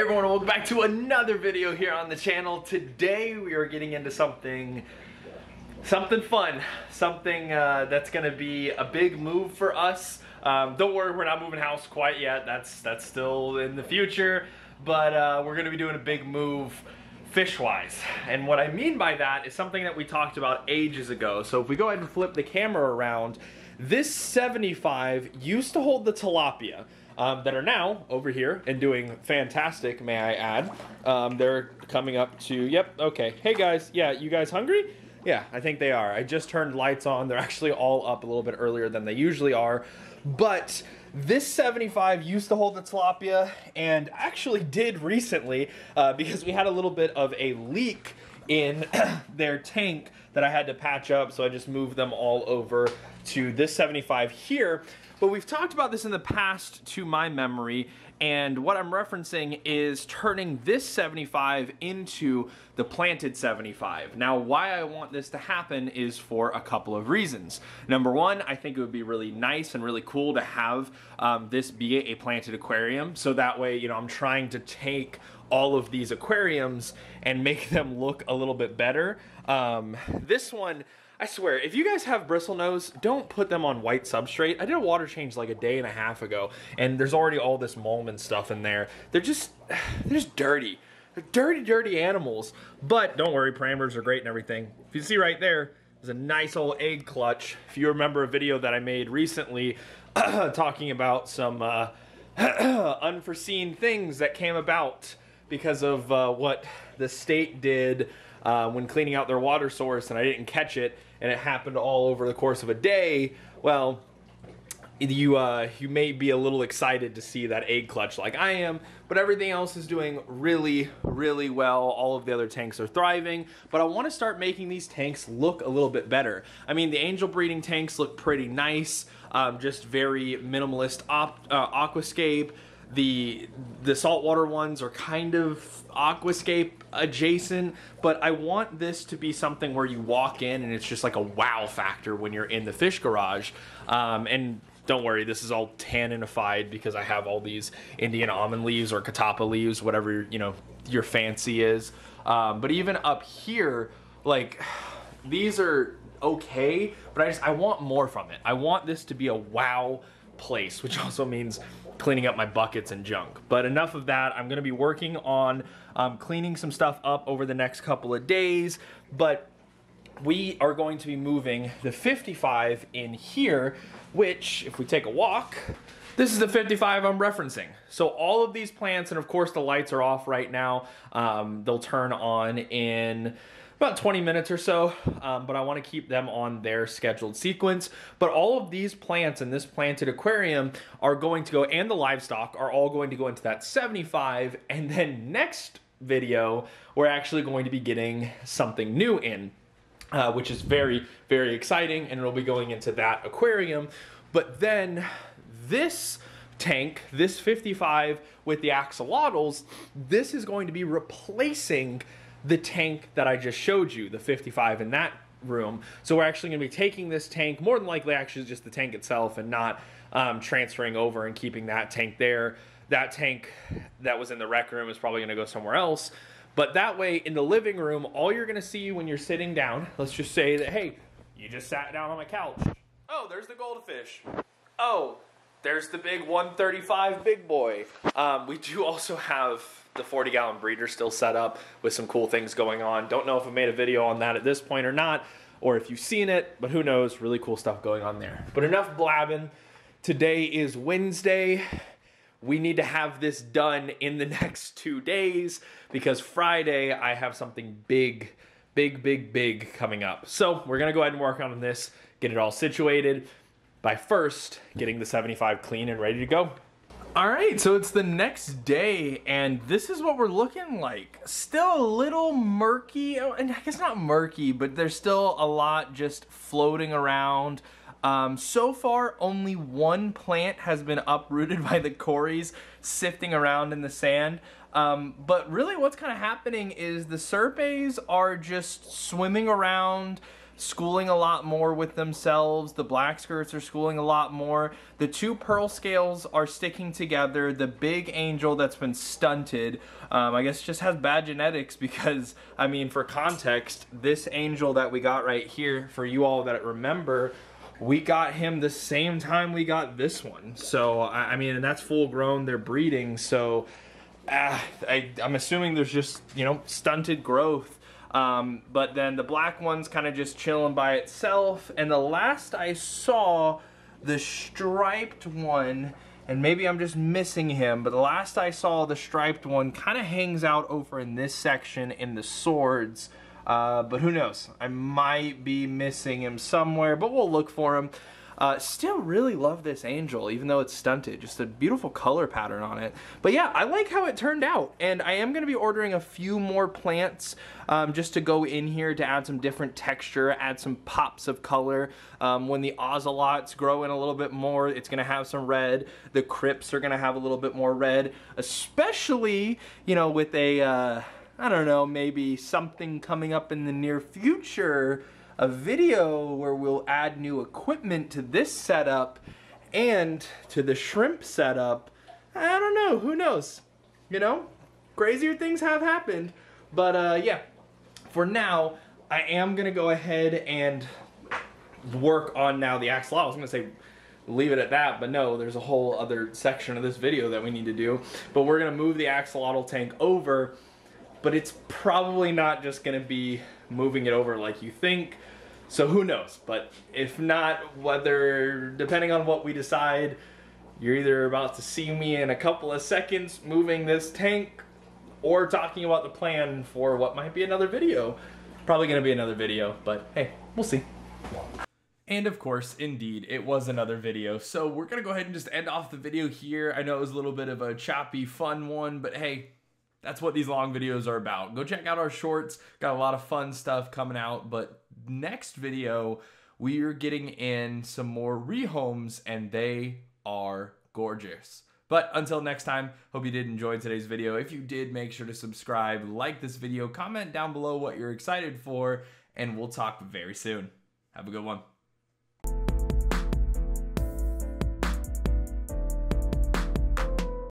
everyone, and welcome back to another video here on the channel. Today we are getting into something fun, something that's gonna be a big move for us. Don't worry, we're not moving house quite yet. That's still in the future, but we're gonna be doing a big move fish-wise. And what I mean by that is something that we talked about ages ago. So if we go ahead and flip the camera around, this 75 used to hold the tilapia. That are now over here and doing fantastic, may I add. They're coming up to, yep, okay. Hey guys, yeah, you guys hungry? Yeah, I think they are. I just turned lights on. They're actually all up a little bit earlier than they usually are. But this 75 used to hold the tilapia and actually did recently because we had a little bit of a leak in their tank that I had to patch up, so I just moved them all over to this 75 here. But we've talked about this in the past to my memory, and what I'm referencing is turning this 75 into the planted 75. Now, why I want this to happen is for a couple of reasons. Number one, I think it would be really nice and really cool to have this be a planted aquarium, so that way, you know, I'm trying to take all of these aquariums and make them look a little bit better. This one, I swear, if you guys have bristlenose, don't put them on white substrate. I did a water change like a day and a half ago, and there's already all this mulm and stuff in there. They're just dirty. They're dirty, dirty animals. But don't worry, parameters are great and everything. If you see right there, there's a nice old egg clutch. If you remember a video that I made recently talking about some unforeseen things that came about because of what the state did when cleaning out their water source, and I didn't catch it, and it happened all over the course of a day. Well, you may be a little excited to see that egg clutch like I am, but everything else is doing really, really well. All of the other tanks are thriving, but I want to start making these tanks look a little bit better. I mean, the angel breeding tanks look pretty nice, just very minimalist aquascape. The saltwater ones are kind of aquascape adjacent, but I want this to be something where you walk in and it's just like a wow factor when you're in the fish garage. And don't worry, this is all tanninified because I have all these Indian almond leaves or catappa leaves, whatever, you know, your fancy is. But even up here, like, these are okay, but I want more from it. I want this to be a wow place, which also means cleaning up my buckets and junk. But enough of that. I'm gonna be working on cleaning some stuff up over the next couple of days, but we are going to be moving the 55 in here, which, if we take a walk, this is the 55 I'm referencing. So all of these plants, and of course the lights are off right now, they'll turn on in about 20 minutes or so, but I want to keep them on their scheduled sequence. But all of these plants in this planted aquarium are going to go, and the livestock are all going to go into that 75, and then next video, we're actually going to be getting something new in, which is very, very exciting, and it'll be going into that aquarium. But then this tank, this 55 with the axolotls, this is going to be replacing the tank that I just showed you, the 55 in that room. So we're actually going to be taking this tank, more than likely actually just the tank itself, and not transferring over and keeping that tank there. That tank that was in the rec room is probably going to go somewhere else. But that way, in the living room, all you're going to see when you're sitting down, let's just say that, hey, you just sat down on my couch. Oh, there's the goldfish. Oh, there's the big 135 big boy. We do also have the 40-gallon breeder still set up with some cool things going on. Don't know if I made a video on that at this point or not, or if you've seen it, but who knows, really cool stuff going on there. But enough blabbing. Today is Wednesday. We need to have this done in the next 2 days because Friday I have something big coming up. So we're gonna go ahead and work on this, get it all situated by first getting the 75 clean and ready to go. All right, so it's the next day, and this is what we're looking like. Still a little murky, and I guess not murky, but there's still a lot just floating around. So far, only one plant has been uprooted by the cories sifting around in the sand. But really what's kind of happening is the serpes are just swimming around, schooling a lot more with themselves. The black skirts are schooling a lot more. The two pearl scales are sticking together. The big angel that's been stunted, I guess just has bad genetics because, I mean, for context, this angel that we got right here, for you all that remember, we got him the same time we got this one. So, I mean, and that's full grown, they're breeding, so I'm assuming there's just, you know, stunted growth. But then the black one's kind of just chilling by itself. And the last I saw, the striped one, and maybe I'm just missing him, but the last I saw, the striped one kind of hangs out over in this section in the swords. But who knows? I might be missing him somewhere, but we'll look for him. Still really love this angel, even though it's stunted. Just a beautiful color pattern on it. But yeah, I like how it turned out. And I am going to be ordering a few more plants just to go in here to add some different texture, add some pops of color. When the ocelots grow in a little bit more, it's going to have some red. The crypts are going to have a little bit more red, especially, you know, with a... I don't know, maybe something coming up in the near future, a video where we'll add new equipment to this setup and to the shrimp setup. I don't know, who knows? You know, crazier things have happened. But yeah, for now, I am gonna go ahead and work on now the axolotl. I was gonna say leave it at that, but no, there's a whole other section of this video that we need to do. But we're gonna move the axolotl tank over. But it's probably not just gonna be moving it over like you think. So who knows? But if not, whether, depending on what we decide, you're either about to see me in a couple of seconds moving this tank or talking about the plan for what might be another video. Probably gonna be another video, but hey, we'll see. And of course, indeed, it was another video. So we're gonna go ahead and just end off the video here. I know it was a little bit of a choppy, fun one, but hey, that's what these long videos are about. Go check out our shorts. Got a lot of fun stuff coming out. But next video, we are getting in some more rehomes, and they are gorgeous. But until next time, hope you did enjoy today's video. If you did, make sure to subscribe, like this video, comment down below what you're excited for, and we'll talk very soon. Have a good one.